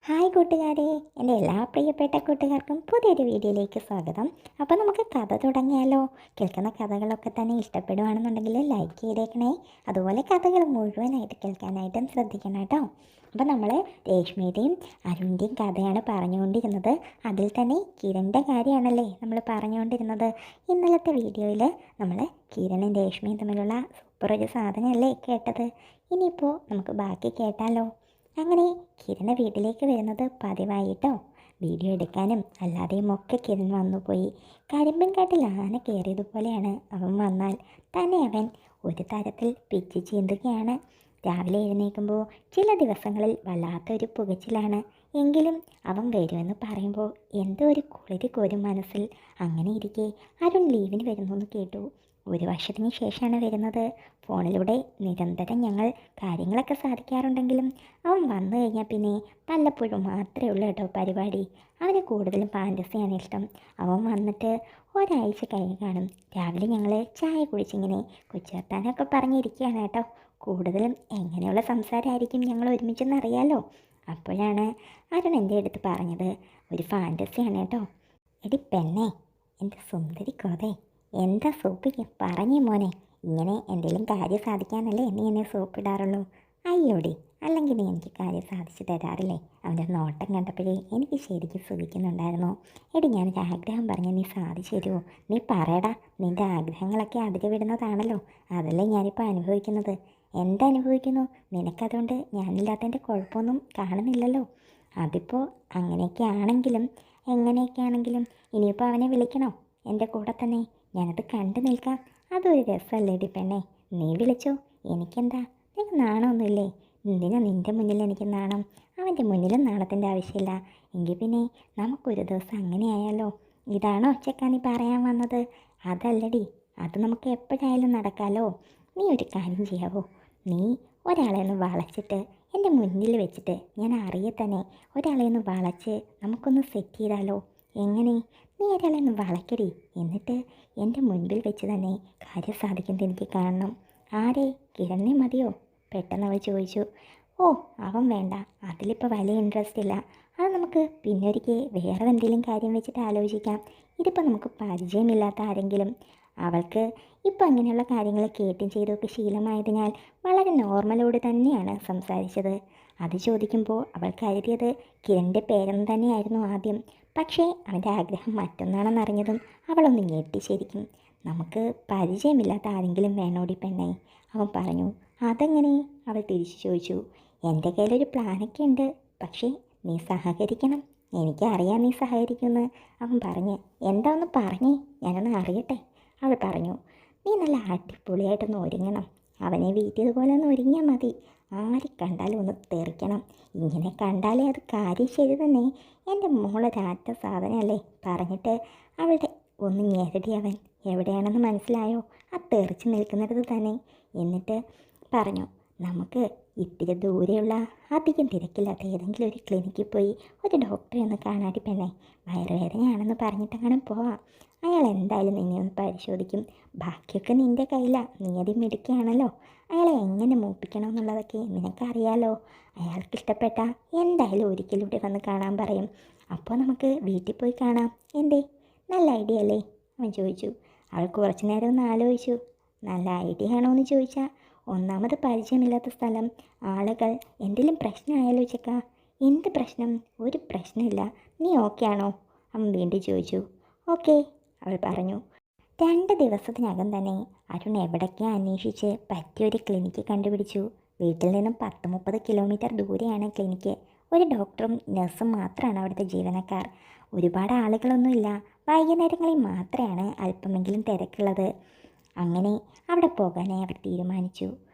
Hi കൂട്ടുകാരെ, എൻ്റെ എല്ലാ പ്രിയപ്പെട്ട കൂട്ടുകാർക്കും പുതിയൊരു വീഡിയോയിലേക്ക് സ്വാഗതം. അപ്പോൾ നമുക്ക് കഥ തുടങ്ങിയാലോ? കേൾക്കുന്ന കഥകളൊക്കെ തന്നെ ഇഷ്ടപ്പെടുകയാണെന്നുണ്ടെങ്കിൽ ലൈക്ക് ചെയ്തേക്കണേ. അതുപോലെ കഥകൾ മുഴുവനായിട്ട് കേൾക്കാനായിട്ടും ശ്രദ്ധിക്കണം കേട്ടോ. അപ്പോൾ നമ്മൾ രേഷ്മയുടെയും അരുണിൻ്റെയും കഥയാണ് പറഞ്ഞുകൊണ്ടിരുന്നത്. അതിൽ തന്നെ കിരണിൻ്റെ കാര്യമാണല്ലേ നമ്മൾ പറഞ്ഞുകൊണ്ടിരുന്നത്. ഇന്നലത്തെ വീഡിയോയിൽ നമ്മൾ കിരണും രേഷ്മയും തമ്മിലുള്ള സൂപ്പർ ഒരു സാധനമല്ലേ കേട്ടത്. ഇനിയിപ്പോൾ നമുക്ക് ബാക്കി കേട്ടാലോ? അങ്ങനെ കിരണ് വീട്ടിലേക്ക് വരുന്നത് പതിവായിട്ടോ. വീഡിയോ എടുക്കാനും അല്ലാതെയും ഒക്കെ കിരൺ വന്നുപോയി. കരിമ്പൻ കാട്ടിൽ ആന കയറിയതുപോലെയാണ് അവൻ വന്നാൽ തന്നെ അവൻ ഒരു തരത്തിൽ പിച്ചി ചീന്തുകയാണ്. രാവിലെ എഴുന്നേൽക്കുമ്പോൾ ചില ദിവസങ്ങളിൽ വല്ലാത്തൊരു പുകച്ചിലാണ്. എങ്കിലും അവൻ വരുമെന്ന് പറയുമ്പോൾ എന്തോ ഒരു കുളിരി കോരും മനസ്സിൽ. അങ്ങനെ ഇരിക്കെ അരുൺ ലീവിന് വരുന്നു എന്ന് കേട്ടു. ഒരു വർഷത്തിന് ശേഷമാണ് വരുന്നത്. ഫോണിലൂടെ നിരന്തരം ഞങ്ങൾ കാര്യങ്ങളൊക്കെ സാധിക്കാറുണ്ടെങ്കിലും അവൻ വന്നു കഴിഞ്ഞാൽ പിന്നെ വല്ലപ്പോഴും മാത്രമേ ഉള്ളൂ കേട്ടോ പരിപാടി. അവന് കൂടുതലും ഫാൻറ്റസിയാണ് ഇഷ്ടം. അവൻ വന്നിട്ട് ഒരാഴ്ച കഴിഞ്ഞ് കാണും. രാവിലെ ഞങ്ങൾ ചായ കുടിച്ചിങ്ങനെ കൊച്ചുവർത്താനൊക്കെ പറഞ്ഞിരിക്കുകയാണ് കേട്ടോ. കൂടുതലും എങ്ങനെയുള്ള സംസാരമായിരിക്കും ഞങ്ങൾ ഒരുമിച്ചെന്നറിയാലോ. അപ്പോഴാണ് അരുൺ എൻ്റെ അടുത്ത് പറഞ്ഞത് ഒരു ഫാൻറ്റസിയാണ് കേട്ടോ. എടി പെണ്ണേ, എൻ്റെ സുന്ദരി കോതേ, എന്താ സോപ്പിക്ക് പറഞ്ഞേ മോനെ. ഇങ്ങനെ എന്തെങ്കിലും കാര്യം സാധിക്കാനല്ലേ നീ എന്നെ സോപ്പിടാറുള്ളൂ? അയ്യോടി, അല്ലെങ്കിൽ നീ എനിക്ക് കാര്യം സാധിച്ചു തരാറില്ലേ? അവൻ്റെ നോട്ടം കണ്ടപ്പോഴേ എനിക്ക് ശരിക്കും സുഖിക്കുന്നുണ്ടായിരുന്നു. എടി, ഞാനൊരു ആഗ്രഹം പറഞ്ഞ് നീ സാധിച്ചു തരുമോ? നീ പറയടാ. നിൻ്റെ ആഗ്രഹങ്ങളൊക്കെ അതിര് വിടുന്നതാണല്ലോ. അതല്ലേ ഞാനിപ്പോൾ അനുഭവിക്കുന്നത്. എന്തനുഭവിക്കുന്നു? നിനക്കതുകൊണ്ട് ഞാനില്ലാത്തതിൻ്റെ കുഴപ്പമൊന്നും കാണുന്നില്ലല്ലോ. അതിപ്പോൾ എങ്ങനെയൊക്കെ ആണെങ്കിലും ഇനിയിപ്പോൾ അവനെ വിളിക്കണോ എൻ്റെ കൂടെ തന്നെ? ഞാനത് കണ്ടു നിൽക്കാം. അതൊരു രസമല്ലേടി പെണ്ണേ. നീ വിളിച്ചോ, എനിക്കെന്താ. നിനക്ക് നാണമൊന്നുമില്ലേ? എന്തിനാ നിൻ്റെ മുന്നിൽ എനിക്ക് നാണം? അവൻ്റെ മുന്നിലും നാണത്തിൻ്റെ ആവശ്യമില്ല. എങ്കിൽ പിന്നെ നമുക്കൊരു ദിവസം അങ്ങനെ ആയാലോ? ഇതാണോ ഒച്ചക്കാ നീ പറയാൻ വന്നത്? അതല്ലടി, അത് നമുക്ക് എപ്പോഴായാലും നടക്കാമല്ലോ. നീ ഒരു കാര്യം ചെയ്യാവോ? നീ ഒരാളെ ഒന്ന് വളച്ചിട്ട് എൻ്റെ മുന്നിൽ വെച്ചിട്ട്, ഞാൻ അറിയെ തന്നെ ഒരാളെ ഒന്ന് വളച്ച് നമുക്കൊന്ന് സെറ്റ് ചെയ്താലോ? എങ്ങനെ? നീ ഒരാളെ ഒന്ന് വളയ്ക്കടി. എന്നിട്ട് എൻ്റെ മുൻപിൽ വെച്ച് തന്നെ കാര്യം സാധിക്കുന്നത് എനിക്ക് കാണണം. ആരെ? കിരണിനെ മതിയോ? പെട്ടെന്ന് അവൾ ചോദിച്ചു. ഓ, അവൻ വേണ്ട. അതിലിപ്പോൾ വലിയ ഇൻട്രസ്റ്റ് ഇല്ല. അത് നമുക്ക് പിന്നൊരിക്കൽ വേറെ എന്തെങ്കിലും കാര്യം വെച്ചിട്ട് ആലോചിക്കാം. ഇതിപ്പോൾ നമുക്ക് പരിചയമില്ലാത്ത ആരെങ്കിലും. അവൾക്ക് ഇപ്പോൾ അങ്ങനെയുള്ള കാര്യങ്ങൾ കേട്ടും ചെയ്തൊക്കെ ശീലമായതിനാൽ വളരെ നോർമലോട് തന്നെയാണ് സംസാരിച്ചത്. അത് ചോദിക്കുമ്പോൾ അവൾ കരുതിയത് കിരണിൻ്റെ പേരെന്ന് തന്നെയായിരുന്നു ആദ്യം. പക്ഷേ അവൻ്റെ ആഗ്രഹം മറ്റൊന്നാണെന്നറിഞ്ഞതും അവളൊന്ന് ഞെട്ടി ശരിക്കും. നമുക്ക് പരിചയമില്ലാത്ത ആരെങ്കിലും വേണോടി പെണ്ണേ, അവൻ പറഞ്ഞു. അതെങ്ങനെ? അവൾ തിരിച്ചു ചോദിച്ചു. എൻ്റെ കയ്യിലൊരു പ്ലാനൊക്കെ ഉണ്ട്, പക്ഷേ നീ സഹകരിക്കണം. എനിക്കറിയാം നീ സഹകരിക്കുമെന്ന്, അവൻ പറഞ്ഞ്. എന്താ ഒന്ന് പറഞ്ഞേ, ഞാനൊന്ന് അറിയട്ടെ. അവൾ പറഞ്ഞു. നീ നല്ല അടിപൊളിയായിട്ടൊന്ന് ഒരുങ്ങണം. അവനെ വീട്ടിയതുപോലെ ഒന്ന് ഒരുങ്ങിയാൽ മതി. ആരെ കണ്ടാലും ഒന്ന് തെറിക്കണം. ഇങ്ങനെ കണ്ടാലേ അത് കാര്യം ശരി തന്നെ. എൻ്റെ മോളൊരാറ്റ സാധനമല്ലേ. പറഞ്ഞിട്ട് അവളുടെ ഒന്ന് ഞെരടി അവൻ. എവിടെയാണെന്ന് മനസ്സിലായോ? ആ തെറിച്ച് നിൽക്കുന്നിടത്ത് തന്നെ. എന്നിട്ട് പറഞ്ഞു, നമുക്ക് ഇത്തിരി ദൂരെയുള്ള അധികം തിരക്കില്ലാത്ത ഏതെങ്കിലും ഒരു ക്ലിനിക്കിൽ പോയി ഒരു ഡോക്ടറെ ഒന്ന് കാണാടി പെണ്ണേ. വയറുവേദനയാണെന്ന് പറഞ്ഞിട്ടങ്ങനെ പോവാം. അയാൾ എന്തായാലും നിന്നെ ഒന്ന് പരിശോധിക്കും. ബാക്കിയൊക്കെ നിൻ്റെ കയ്യിലാണ്. നീ അത് മിടുക്കിയാണല്ലോ. അയാളെ എങ്ങനെ മൂപ്പിക്കണം എന്നുള്ളതൊക്കെ നിനക്കറിയാലോ. അയാൾക്ക് ഇഷ്ടപ്പെട്ട എന്തായാലും ഒരിക്കലൂടെ വന്ന് കാണാൻ പറയും. അപ്പോൾ നമുക്ക് വീട്ടിൽ പോയി കാണാം. എന്തേ, നല്ല ഐഡിയ അല്ലേ? അവൻ ചോദിച്ചു. അവൾ കുറച്ചു നേരം ഒന്ന് ആലോചിച്ചു. നല്ല ഐഡിയ ആണോ എന്ന് ചോദിച്ചാൽ, ഒന്നാമത് പരിചയമില്ലാത്ത സ്ഥലം, ആളുകൾ, എന്തെങ്കിലും പ്രശ്നമായാലോ ചെക്ക? എന്ത് പ്രശ്നം? ഒരു പ്രശ്നമില്ല. നീ ഓക്കെ ആണോ? അവൻ വീണ്ടും ചോദിച്ചു. ഓക്കെ, അവൾ പറഞ്ഞു. 2 ദിവസത്തിനകം തന്നെ അരുൺ എവിടേക്കാണ് അന്വേഷിച്ച് പറ്റിയൊരു ക്ലിനിക്ക് കണ്ടുപിടിച്ചു. വീട്ടിൽ നിന്നും 10-30 കിലോമീറ്റർ ദൂരെയാണ് ക്ലിനിക്ക്. ഒരു ഡോക്ടറും നഴ്സും മാത്രമാണ് അവിടുത്തെ ജീവനക്കാർ. ഒരുപാട് ആളുകളൊന്നുമില്ല. വൈകുന്നേരങ്ങളിൽ മാത്രമാണ് അല്പമെങ്കിലും തിരക്കുള്ളത്. അങ്ങനെ അവിടെ പോകാനായി അവർ തീരുമാനിച്ചു.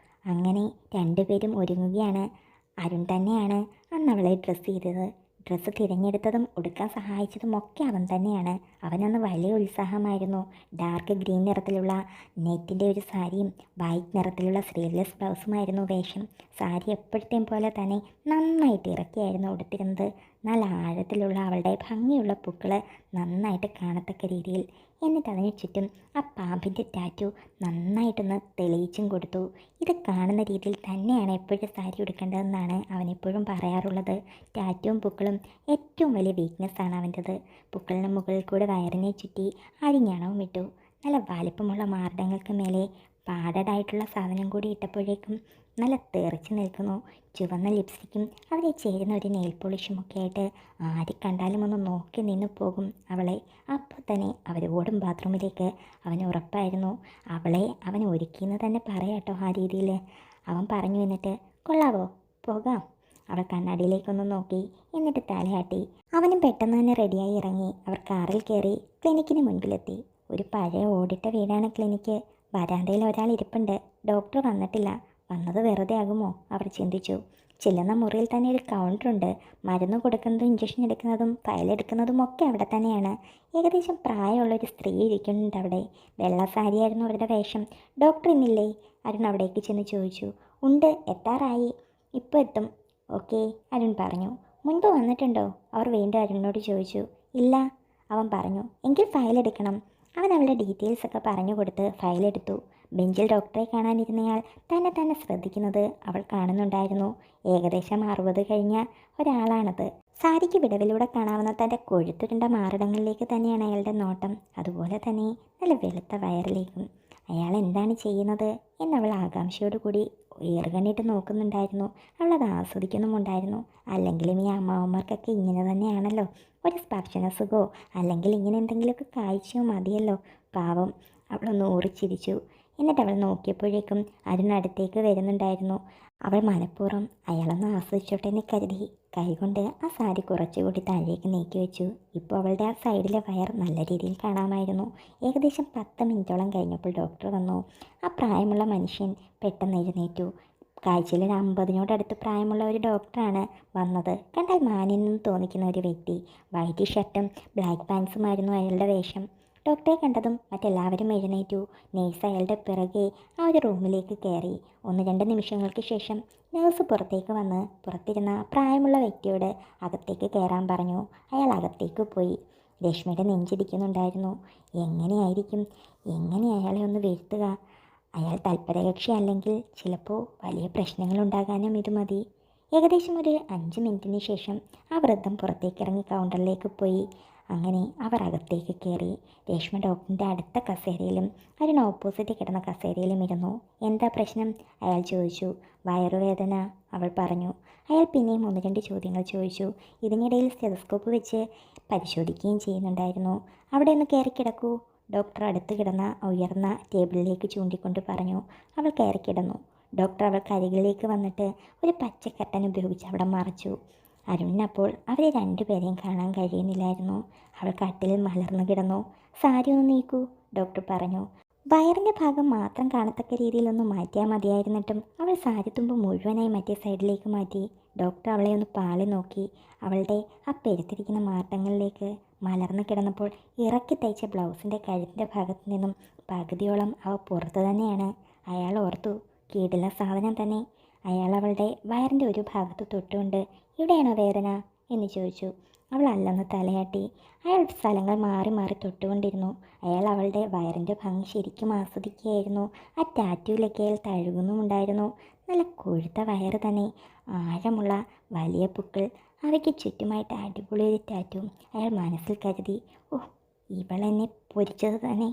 അങ്ങനെ രണ്ടുപേരും ഒരുങ്ങുകയാണ്. അരുൺ തന്നെയാണ് അന്ന് അവളെ ഡ്രസ്സ് ചെയ്തത്. ഡ്രസ്സ് തിരഞ്ഞെടുത്തതും ഉടുക്കാൻ സഹായിച്ചതും ഒക്കെ അവൻ തന്നെയാണ്. അവനന്ന് വലിയ ഉത്സാഹമായിരുന്നു. ഡാർക്ക് ഗ്രീൻ നിറത്തിലുള്ള നെറ്റിൻ്റെ ഒരു സാരിയും വൈറ്റ് നിറത്തിലുള്ള സ്ലീവ്ലെസ് ബ്ലൗസുമായിരുന്നു വേഷം. സാരി എപ്പോഴത്തെയും പോലെ തന്നെ നന്നായിട്ട് ഇറക്കിയായിരുന്നു ഉടുത്തിരുന്നത്. നല്ല ആഴത്തിലുള്ള അവളുടെ ഭംഗിയുള്ള പൂക്കൾ നന്നായിട്ട് കാണത്തക്ക രീതിയിൽ. എന്നിട്ട് അതിന് ചുറ്റും ആ പാമ്പിൻ്റെ ടാറ്റു നന്നായിട്ടൊന്ന് തെളിയിച്ചും കൊടുത്തു. ഇത് കാണുന്ന രീതിയിൽ തന്നെയാണ് എപ്പോഴും സാരി ഉടുക്കേണ്ടതെന്നാണ് അവനെപ്പോഴും പറയാറുള്ളത്. ടാറ്റുവും പൂക്കളും ഏറ്റവും വലിയ വീക്ക്നെസ്സാണ് അവൻ്റെത്. പൂക്കളിന് മുകളിൽ കൂടെ വയറിനെ ചുറ്റി അരിഞ്ഞാണവും ഇട്ടു. നല്ല വലിപ്പമുള്ള മാർദ്ദങ്ങൾക്ക് മേലെ പാടഡായിട്ടുള്ള സാധനം കൂടി ഇട്ടപ്പോഴേക്കും നല്ല തെറിച്ച് നിൽക്കുന്നു. ചുവന്ന ലിപ്സ്റ്റിക്കും അതിനെ ചേരുന്ന ഒരു നെയിൽ പോളിഷും ഒക്കെ ആയിട്ട് ആര് കണ്ടാലും ഒന്ന് നോക്കി നിന്ന് പോകും അവളെ. അപ്പോൾ തന്നെ അവർ ഓടും ബാത്റൂമിലേക്ക്. അവന് ഉറപ്പായിരുന്നു അവൻ ഒരുക്കിയെന്ന് തന്നെ പറയാട്ടോ. ആ രീതിയിൽ അവൻ പറഞ്ഞു. എന്നിട്ട് കൊള്ളാവോ, പോകാം. അവൾ കണ്ണാടിയിലേക്കൊന്ന് നോക്കി, എന്നിട്ട് തലയാട്ടി. അവനും പെട്ടെന്ന് തന്നെ റെഡിയായി ഇറങ്ങി. അവർ കാറിൽ കയറി ക്ലിനിക്കിന് മുൻപിലെത്തി. ഒരു പഴയ ഓടിട്ട വീടാണ് ക്ലിനിക്ക്. വരാന്തയിൽ ഒരാൾ ഇരിപ്പുണ്ട്. ഡോക്ടർ വന്നിട്ടില്ല. വന്നത് വെറുതെ ആകുമോ അവർ ചിന്തിച്ചു. ചെല്ലുന്ന മുറിയിൽ തന്നെ ഒരു കൗണ്ടറുണ്ട്. മരുന്ന് കൊടുക്കുന്നതും ഇഞ്ചക്ഷൻ എടുക്കുന്നതും ഫയലെടുക്കുന്നതും ഒക്കെ അവിടെ തന്നെയാണ്. ഏകദേശം പ്രായമുള്ളൊരു സ്ത്രീ ഇരിക്കുന്നുണ്ട് അവിടെ. വെള്ള സാരിയായിരുന്നു അവരുടെ വേഷം. ഡോക്ടർ ഇന്നില്ലേ? അരുൺ അവിടേക്ക് ചെന്ന് ചോദിച്ചു. ഉണ്ട്, എത്താറായി. ഇപ്പോൾ എത്തും. ഓക്കെ, അരുൺ പറഞ്ഞു. മുൻപ് വന്നിട്ടുണ്ടോ? അവർ വീണ്ടും അരുണിനോട് ചോദിച്ചു. ഇല്ല, അവൻ പറഞ്ഞു. എങ്കിൽ ഫയലെടുക്കണം. അവൻ അവളുടെ ഡീറ്റെയിൽസൊക്കെ പറഞ്ഞു കൊടുത്ത് ഫയലെടുത്തു. ബെഞ്ചിൽ ഡോക്ടറെ കാണാനിരുന്നയാൾ തന്നെ ശ്രദ്ധിക്കുന്നത് അവൾ കാണുന്നുണ്ടായിരുന്നു. ഏകദേശം 60 കഴിഞ്ഞ ഒരാളാണത്. സാരിക്ക് വിടവിലൂടെ കാണാവുന്ന തൻ്റെ കൊഴുത്തുരുണ്ട മാറിടങ്ങളിലേക്ക് തന്നെയാണ് അയാളുടെ നോട്ടം. അതുപോലെ തന്നെ നല്ല വെളുത്ത വയറിലേക്കും. അയാൾ എന്താണ് ചെയ്യുന്നത് എന്നവൾ ആകാംക്ഷയോടുകൂടി ഏറുകണ്ണിട്ട് നോക്കുന്നുണ്ടായിരുന്നു. അവളത് ആസ്വദിക്കുന്നുമുണ്ടായിരുന്നു. അല്ലെങ്കിലും ഈ അമ്മാവന്മാർക്കൊക്കെ ഇങ്ങനെ തന്നെയാണല്ലോ. ഒരു സ്പർശന സുഖമോ അല്ലെങ്കിൽ ഇങ്ങനെ എന്തെങ്കിലുമൊക്കെ കാഴ്ചയോ മതിയല്ലോ. പാവം. അവളൊന്ന് ഊറിച്ചിരിച്ചു. എന്നിട്ട് അവൾ നോക്കിയപ്പോഴേക്കും അരുണടുത്തേക്ക് വരുന്നുണ്ടായിരുന്നു. അവൾ മനഃപൂർവ്വം അയാളൊന്ന് ആസ്വദിച്ചോട്ടെ എന്ന് കരുതി കൈകൊണ്ട് ആ സാരി കുറച്ചുകൂടി താഴേക്ക് നീക്കി വെച്ചു. ഇപ്പോൾ അവളുടെ ആ സൈഡിലെ വയർ നല്ല രീതിയിൽ കാണാമായിരുന്നു. ഏകദേശം 10 മിനിറ്റോളം കഴിഞ്ഞപ്പോൾ ഡോക്ടർ വന്നു. ആ പ്രായമുള്ള മനുഷ്യൻ പെട്ടെന്ന് എഴുന്നേറ്റു. കാഴ്ചയിൽ ഒരു 50നോടടുത്ത് പ്രായമുള്ള ഒരു ഡോക്ടറാണ് വന്നത്. കണ്ടാൽ മാന്യനെന്ന് തോന്നിക്കുന്ന ഒരു വ്യക്തി. വൈറ്റ് ഷർട്ടും ബ്ലാക്ക് പാൻസുമായിരുന്നു അയാളുടെ വേഷം. ഡോക്ടറെ കണ്ടതും മറ്റെല്ലാവരും എഴുന്നേറ്റു. നേഴ്സ് അയാളുടെ പിറകെ ആ ഒരു റൂമിലേക്ക് കയറി. 1-2 നിമിഷങ്ങൾക്ക് ശേഷം നേഴ്സ് പുറത്തേക്ക് വന്ന് പുറത്തിരുന്ന പ്രായമുള്ള വ്യക്തിയോട് അകത്തേക്ക് കയറാൻ പറഞ്ഞു. അയാൾ അകത്തേക്ക് പോയി. രശ്മിയുടെ നെഞ്ചിടിക്കുന്നുണ്ടായിരുന്നു. എങ്ങനെ അയാളെ ഒന്ന് വീഴ്ത്തുക? അയാൾ തൽപരകക്ഷി അല്ലെങ്കിൽ ചിലപ്പോൾ വലിയ പ്രശ്നങ്ങളുണ്ടാകാനും ഇത് മതി. ഏകദേശം ഒരു 5 മിനിറ്റിന് ശേഷം ആ വൃദ്ധം പുറത്തേക്കിറങ്ങി കൗണ്ടറിലേക്ക് പോയി. അങ്ങനെ അവർ അകത്തേക്ക് കയറി. രേഷ്മ ഡോക്ടറിൻ്റെ അടുത്ത കസേരയിലും അതിന് ഓപ്പോസിറ്റ് കിടന്ന കസേരയിലും ഇരുന്നു. എന്താ പ്രശ്നം? അയാൾ ചോദിച്ചു. വയറുവേദന, അവൾ പറഞ്ഞു. അയാൾ പിന്നെയും 1-2 ചോദ്യങ്ങൾ ചോദിച്ചു. ഇതിനിടയിൽ സ്റ്റെതസ്കോപ്പ് വെച്ച് പരിശോധിക്കുകയും ചെയ്യുന്നുണ്ടായിരുന്നു. അവിടെ ഒന്ന് കയറി കിടക്കൂ, ഡോക്ടർ അടുത്ത് കിടന്ന ഉയർന്ന ടേബിളിലേക്ക് ചൂണ്ടിക്കൊണ്ട് പറഞ്ഞു. അവൾ കയറി കിടന്നു. ഡോക്ടർ അവൾക്ക് അരികിലേക്ക് വന്നിട്ട് ഒരു പച്ചക്കട്ടൻ ഉപയോഗിച്ച് അവിടെ മറച്ചു. അരുണിനപ്പോൾ അവരെ രണ്ടുപേരെയും കാണാൻ കഴിയുന്നില്ലായിരുന്നു. അവൾ കട്ടിലിൽ മലർന്നു കിടന്നു. സാരി ഒന്ന് നീക്കൂ, ഡോക്ടർ പറഞ്ഞു. വയറിൻ്റെ ഭാഗം മാത്രം കാണത്തക്ക രീതിയിലൊന്ന് മാറ്റിയാൽ മതിയായിരുന്നിട്ടും അവൾ സാരിത്തുമ്പ് മുഴുവനായി മറ്റേ സൈഡിലേക്ക് മാറ്റി. ഡോക്ടർ അവളെ ഒന്ന് പാളി നോക്കി. അവളുടെ ആ പെരുത്തിരിക്കുന്ന മാറ്റങ്ങളിലേക്ക് മലർന്നു കിടന്നപ്പോൾ ഇറക്കി തയ്ച്ച ബ്ലൗസിൻ്റെ കഴുത്തിൻ്റെ ഭാഗത്തു നിന്നും പകുതിയോളം അവ പുറത്തു തന്നെയാണ്. അയാൾ ഓർത്തു, കീടില്ല സാധനം തന്നെ. അയാൾ അവളുടെ വയറിൻ്റെ ഒരു ഭാഗത്ത് തൊട്ടുകൊണ്ട് ഇവിടെയാണോ വേദന എന്ന് ചോദിച്ചു. അവൾ അല്ലെന്ന് തലയാട്ടി. അയാൾ സ്ഥലങ്ങൾ മാറി മാറി തൊട്ടുകൊണ്ടിരുന്നു. അയാൾ അവളുടെ വയറിൻ്റെ ഭംഗി ശരിക്കും ആസ്വദിക്കുകയായിരുന്നു. ആ ടാറ്റുവിലേക്ക് അയാൾ തഴുകുന്നുമുണ്ടായിരുന്നു. നല്ല കൊഴുത്ത വയറ് തന്നെ, ആഴമുള്ള വലിയ പൂക്കൾ, അവയ്ക്ക് ചുറ്റുമായിട്ട് അടിപൊളി ഒരു ടാറ്റുവും അയാൾ മനസ്സിൽ കരുതി. ഓ, ഇവളെന്നെ പൊരിച്ചത് തന്നെ.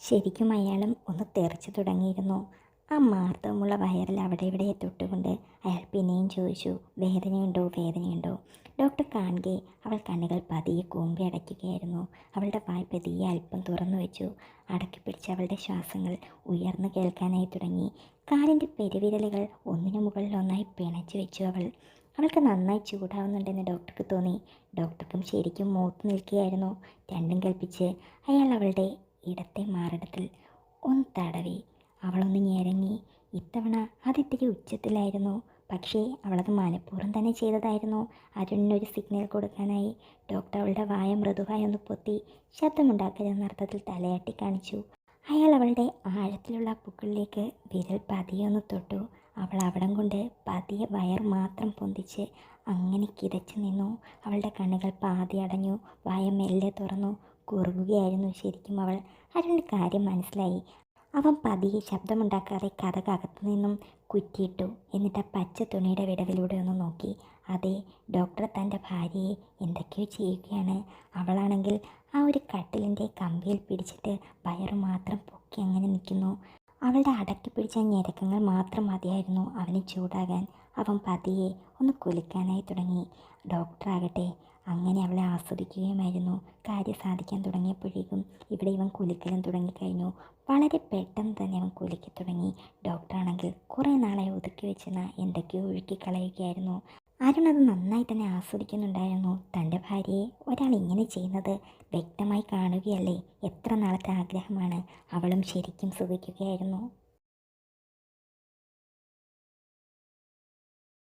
ശരിക്കും അയാളും ഒന്ന് തെറിച്ചു തുടങ്ങിയിരുന്നു. ആ മാർദ്ദവമുള്ള വയറിൽ അവിടെ ഇവിടെ തൊട്ടുകൊണ്ട് അയാൾ പിന്നെയും ചോദിച്ചു, വേദനയുണ്ടോ? ഡോക്ടർ കാണുകയെ അവൾ കണ്ണുകൾ പതിയെ കൂമ്പി അടയ്ക്കുകയായിരുന്നു. അവളുടെ വായ് പതിയെ അല്പം തുറന്നു വെച്ചു. അടക്കി പിടിച്ച് അവളുടെ ശ്വാസങ്ങൾ ഉയർന്നു കേൾക്കാനായി തുടങ്ങി. കാലിൻ്റെ പെരുവിരലുകൾ ഒന്നിനു മുകളിൽ ഒന്നായി പിണച്ചു വെച്ചു. അവൾക്ക് നന്നായി ചൂടാവുന്നുണ്ടെന്ന് ഡോക്ടർക്ക് തോന്നി. ഡോക്ടർക്കും ശരിക്കും മൂത്ത് നിൽക്കുകയായിരുന്നു. രണ്ടും കൽപ്പിച്ച് അയാൾ അവളുടെ ഇടത്തെ മാറിടത്തിൽ ഒന്ന് തടവി. അവളൊന്ന് ഞെരങ്ങി. ഇത്തവണ അതിത്തിരി ഉച്ചത്തിലായിരുന്നു. പക്ഷേ അവളത് മനഃപൂർവ്വം തന്നെ ചെയ്തതായിരുന്നു. അരുണിനൊരു സിഗ്നൽ കൊടുക്കാനായി. ഡോക്ടർ അവളുടെ വായ മൃദുവായി ഒന്ന് പൊത്തി ശബ്ദമുണ്ടാക്കരുതെന്ന അർത്ഥത്തിൽ തലയാട്ടി കാണിച്ചു. അയാൾ അവളുടെ ആഴത്തിലുള്ള പൂക്കളിലേക്ക് വിരൽ പതിയെ ഒന്ന് തൊട്ടു. അവൾ അവിടം കൊണ്ട് പതിയെ വയർ മാത്രം പൊന്തിച്ച് അങ്ങനെ കിതച്ചു നിന്നു. അവളുടെ കണ്ണുകൾ പാതി അടഞ്ഞു. വായ മെല്ലെ തുറന്നു. കുറുകുകയായിരുന്നു ശരിക്കും അവൾ. അരുണിന് കാര്യം മനസ്സിലായി. അവൻ പതിയെ ശബ്ദമുണ്ടാക്കാതെ കതകകത്തു നിന്നും കുറ്റിയിട്ടു. എന്നിട്ട് ആ പച്ച തുണിയുടെ വിടവിലൂടെ ഒന്ന് നോക്കി. അതെ, ഡോക്ടർ തൻ്റെ ഭാര്യയെ എന്തൊക്കെയോ ചെയ്യുകയാണ്. അവളാണെങ്കിൽ ആ ഒരു കട്ടിലിൻ്റെ കമ്പിയിൽ പിടിച്ചിട്ട് വയറ് മാത്രം പൊക്കി അങ്ങനെ നിൽക്കുന്നു. അവളുടെ അടക്കി പിടിച്ച ഞെരക്കങ്ങൾ മാത്രം മതിയായിരുന്നു അവന് ചൂടാകാൻ. അവൻ പതിയെ ഒന്ന് കുലുക്കാനായി തുടങ്ങി. ഡോക്ടറാകട്ടെ അങ്ങനെ അവളെ ആസ്വദിക്കുകയുമായിരുന്നു. കാര്യം സാധിക്കാൻ തുടങ്ങിയപ്പോഴേക്കും ഇവിടെ ഇവൻ കുലുക്കലും തുടങ്ങിക്കഴിഞ്ഞു. വളരെ പെട്ടെന്ന് തന്നെ അവൻ കുലുക്കി തുടങ്ങി. ഡോക്ടറാണെങ്കിൽ കുറേ നാളെ ഒതുക്കി വെച്ചെന്ന എന്തൊക്കെയോ ഒഴുക്കിക്കളയുകയായിരുന്നു. അരുൺ അത് നന്നായി തന്നെ ആസ്വദിക്കുന്നുണ്ടായിരുന്നു. തൻ്റെ ഭാര്യയെ ഒരാൾ ഇങ്ങനെ ചെയ്യുന്നത് വ്യക്തമായി കാണുകയല്ലേ. എത്ര നാളത്തെ ആഗ്രഹമാണ്. അവളും ശരിക്കും സുഖിക്കുകയായിരുന്നു.